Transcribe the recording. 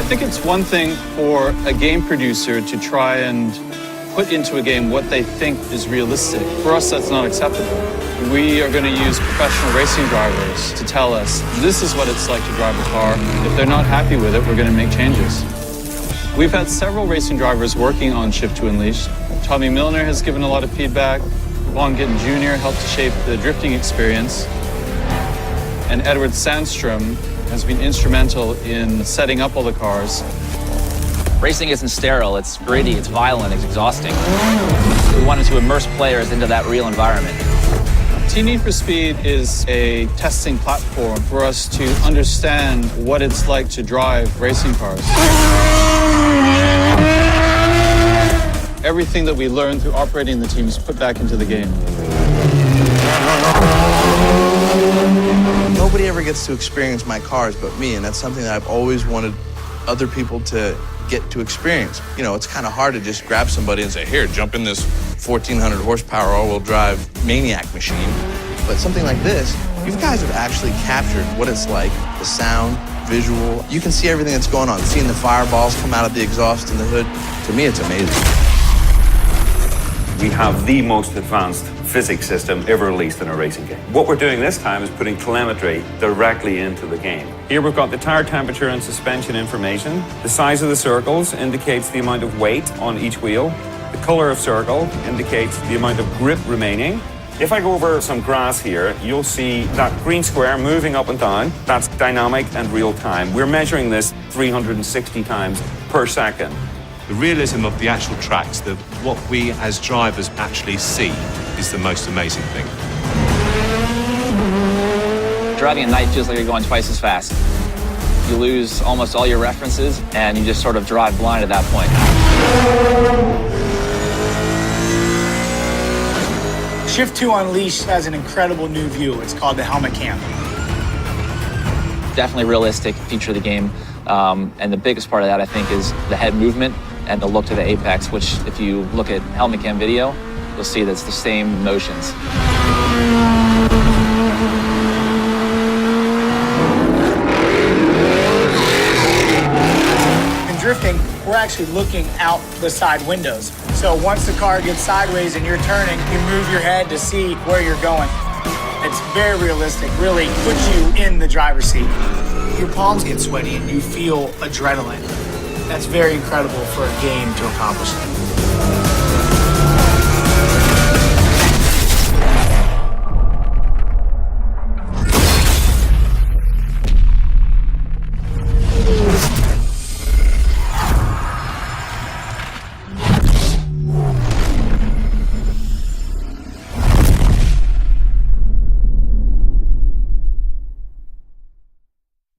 think it's one thing for a game producer to try and put into a game what they think is realistic. For us, that's not acceptable. We are going to use professional racing drivers to tell us this is what it's like to drive a car. If they're not happy with it, we're going to make changes. We've had several racing drivers working on Shift 2 Unleashed. Tommy Milner has given a lot of feedback. Von Gittin Jr. helped to shape the drifting experience. And Edward Sandstrom has been instrumental in setting up all the cars. Racing isn't sterile, it's gritty, it's violent, it's exhausting. We wanted to immerse players into that real environment. Team Need for Speed is a testing platform for us to understand what it's like to drive racing cars. Everything that we learned through operating the team is put back into the game. Nobody ever gets to experience my cars but me, and that's something that I've always wanted other people to get to experience. You know, it's kind of hard to just grab somebody and say, here, jump in this 1,400 horsepower all-wheel drive maniac machine. But something like this, you guys have actually captured what it's like, the sound, visual. You can see everything that's going on, seeing the fireballs come out of the exhaust and the hood. To me, it's amazing. We have the most advanced physics system ever released in a racing game. What we're doing this time is putting telemetry directly into the game. Here we've got the tire temperature and suspension information. The size of the circles indicates the amount of weight on each wheel. The color of circle indicates the amount of grip remaining. If I go over some grass here, you'll see that green square moving up and down. That's dynamic and real time. We're measuring this 360 times per second. The realism of the actual tracks, what we as drivers actually see, is the most amazing thing. Driving at night feels like you're going twice as fast. You lose almost all your references, and you just sort of drive blind at that point. Shift 2 Unleashed has an incredible new view. It's called the Helmet Cam. Definitely realistic feature of the game. And the biggest part of that, I think, is the head movement and the look to the apex, which if you look at Helmet Cam video, you'll see that's the same motions. In drifting, we're actually looking out the side windows. So once the car gets sideways and you're turning, you move your head to see where you're going. It's very realistic, really puts you in the driver's seat. Your palms get sweaty and you feel adrenaline. That's very incredible for a game to accomplish that.